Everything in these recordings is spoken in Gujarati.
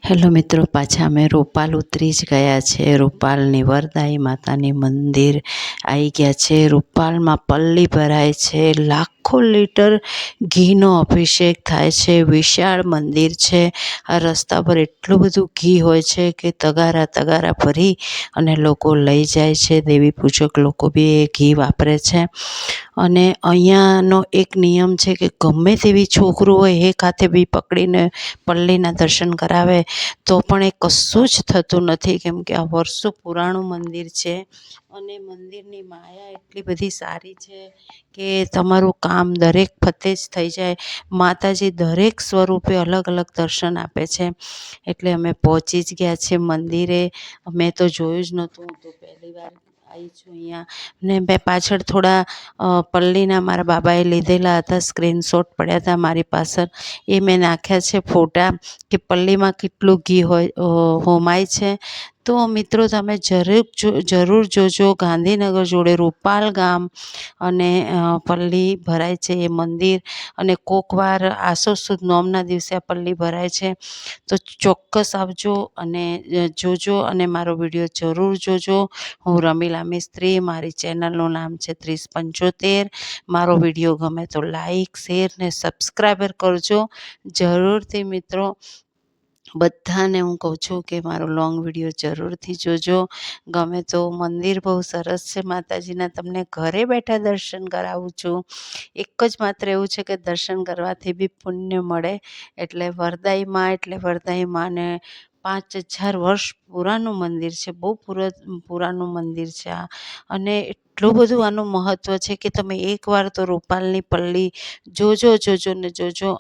હેલો મિત્રો, પાછા અમે રૂપાલ ઉતરી જ ગયા છે. રૂપાલની વરદાઈ માતાની મંદિર આવી ગયા છે. રૂપાલમાં પલ્લી ભરાય છે, લાખો લીટર ઘીનો અભિષેક થાય છે. વિશાળ મંદિર છે. આ રસ્તા પર એટલું બધું ઘી હોય છે કે તગારા તગારા ભરી અને લોકો લઈ જાય છે. દેવી પૂજક લોકો બી એ ઘી વાપરે છે. અને અહીંયાનો એક નિયમ છે કે ગમે તેવી છોકરું હોય એક હાથે બી પકડીને પલ્લીના દર્શન કરાવે તો પણ એ કશું જ થતું નથી, કેમ કે આ વર્ષો પુરાણું મંદિર છે. અને મંદિરની માયા એટલી બધી સારી છે કે તમારું કામ દરેક ફતે જ થઈ જાય. માતાજી દરેક સ્વરૂપે અલગ અલગ દર્શન આપે છે. એટલે અમે પહોંચી જ ગયા છે મંદિરે. મેં તો જોયું જ નહોતું, હું તો પહેલી વાર આવી છું અહીંયા. ને મેં પાછળ થોડા પલ્લીના મારા બાબાએ લીધેલા હતા, સ્ક્રીનશોટ પડ્યા હતા મારી પાછળ, એ મેં નાખ્યા છે ફોટા કે પલ્લીમાં કેટલું ઘી હોમાય છે. તો મિત્રો તમે જરૂર જોજો. ગાંધીનગર જોડે રૂપાલ ગામ અને પલ્લી ભરાય છે એ મંદિર. અને કોકવાર આસો સુદ નોમના દિવસે આ પલ્લી ભરાય છે. તો ચોક્કસ આવજો અને જોજો, અને મારો વિડીયો જરૂર જોજો. હું રમીલા મિસ્ત્રી, મારી ચેનલનું નામ છે 3075. મારો વિડીયો ગમે તો લાઈક, શેર ને સબસ્ક્રાઈબર કરજો જરૂરથી મિત્રો. બધાને હું કહું છું કે મારો લોંગ વિડીયો જરૂરથી જોજો. ગમે તો મંદિર બહુ સરસ છે માતાજીના. તમને ઘરે બેઠા દર્શન કરાવું છું. એક જ માત્ર એવું છે કે દર્શન કરવાથી બી પુણ્ય મળે. એટલે વરદાઈ માને 5000 વર્ષ પુરાનું મંદિર છે. બહુ પુરાનું મંદિર છે આ. અને એટલું બધું આનું મહત્ત્વ છે કે તમે એકવાર તો રૂપાલની પલ્લી જોજો.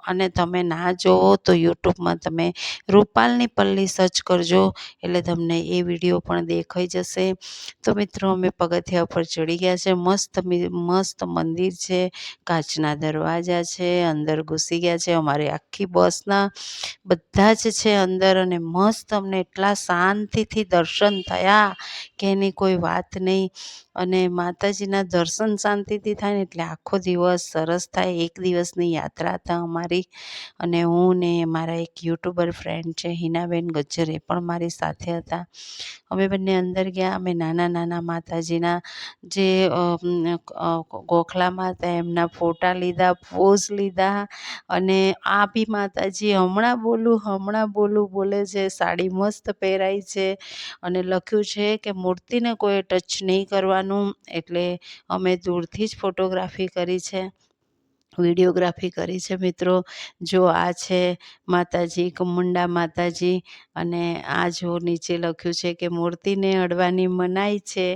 અને તમે ના જોવો તો યુટ્યુબમાં તમે રૂપાલની પલ્લી સર્ચ કરજો, એટલે તમને એ વિડીયો પણ દેખાઈ જશે. તો મિત્રો અમે પગથિયા ઉપર ચડી ગયા છે. મસ્ત મંદિર છે. કાચના દરવાજા છે. અંદર ઘૂસી ગયા છે. અમારી આખી બસના બધા જ છે અંદર. અને મસ્ત અમને એટલા શાંતિથી દર્શન થયા કે એની કોઈ વાત નહીં. અને માતાજીના દર્શન શાંતિથી થાય ને એટલે આખો દિવસ સરસ થાય. એક દિવસની યાત્રા હતા અમારી. અને હું ને મારા એક યુટ્યુબર ફ્રેન્ડ છે હિનાબેન ગજ્જર, એ પણ મારી સાથે હતા. અમે બંને અંદર ગયા. અમે નાના માતાજીના જે ગોખલામાં હતા એમના ફોટા લીધા, પોઝ લીધા. અને આ બી માતાજી હમણાં બોલું બોલે છે. સાડી મસ્ત પહેરાઈ છે અને લખ્યું છે કે મૂર્તિને કોઈ ટચ નહીં કરવાનું. એટલે અમે દૂરથી જ ફોટોગ્રાફી કરી છે, વિડીયોગ્રાફી કરી છે મિત્રો. જો આ છે માતાજી, કમુંડા માતાજી. અને આ જો નીચે લખ્યું છે કે મૂર્તિને અડવાની મનાઈ છે.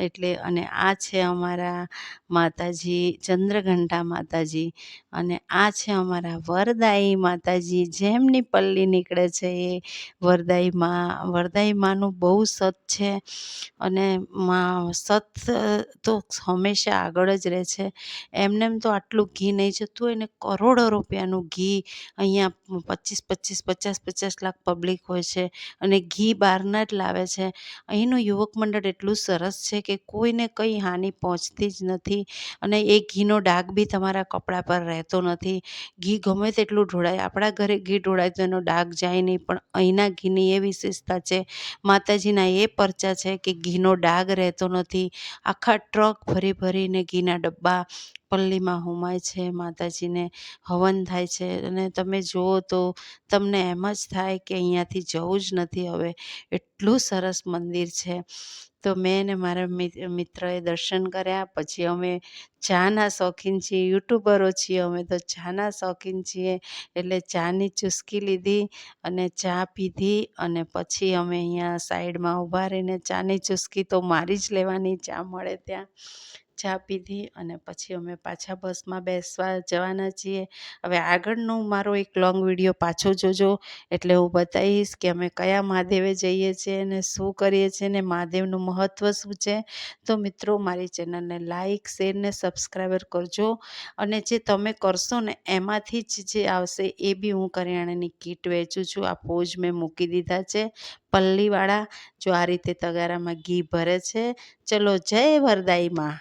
એટલે અને આ છે અમારા માતાજી ચંદ્રઘંટા માતાજી. અને આ છે અમારા વરદાઈ માતાજી. જેમની પલ્લી નીકળે છે એ વરદાઈ માનું બહુ સત છે. અને સત તો હંમેશા આગળ જ રહે છે. એમને તો આટલું ઘી નહીં જતું હોય ને, કરોડો રૂપિયાનું ઘી અહીંયા 50 લાખ પબ્લિક હોય છે અને ઘી બહારના જ લાવે છે. અહીંનું યુવક મંડળ એટલું સરસ છે કે કોઈને કંઈ હાનિ પહોંચતી જ નથી. અને એ ઘીનો ડાઘ બી તમારા કપડા પર રહેતો નથી. ઘી ગમે તેટલું ઢોળાય, આપણા ઘરે ઘી ઢોળાય તો એનો ડાઘ જાય નહીં, પણ અહીંના ઘીની એ વિશેષતા છે. માતાજીના એ પરચા છે કે ઘીનો ડાઘ રહેતો નથી. આખા ટ્રક ભરીને ઘીના ડબ્બા પલ્લીમાં હોમાય છે. માતાજીને હવન થાય છે. અને તમે જુઓ તો તમને એમ જ થાય કે અહીંયાથી જવું જ નથી હવે, એટલું સરસ મંદિર છે. તો મેં ને મારા મિત્રએ દર્શન કર્યા. પછી અમે ચાના શોખીન છીએ, યુટ્યુબરો છીએ અમે તો ચાના શોખીન છીએ. એટલે ચાની ચુસ્કી લીધી અને ચા પીધી. અને પછી અમે અહીંયા સાઈડમાં ઊભા રહીને ચાની ચુસ્કી તો મારી જ લેવાની, ચા મળે ત્યાં. ચા પીધી અને પછી અમે પાછા બસમાં બેસવા જવાના છીએ. હવે આગળનો મારો એક લોંગ વિડીયો પાછો જોજો, એટલે હું બતાવીશ કે અમે કયા મહાદેવે જઈએ છીએ અને શું કરીએ છીએ ને મહાદેવનું મહત્ત્વ શું છે. તો મિત્રો મારી ચેનલને લાઈક, શેર ને સબસ્ક્રાઈબર કરજો. અને જે તમે કરશો ને એમાંથી જ જે આવશે એ બી હું કરિયાણાની કીટ વેચું છું. આ પોજ મેં મૂકી દીધા છે પલ્લીવાળા. જો આ રીતે તગારામાં ઘી ભરે છે. ચલો, જય વરદાઈ માં.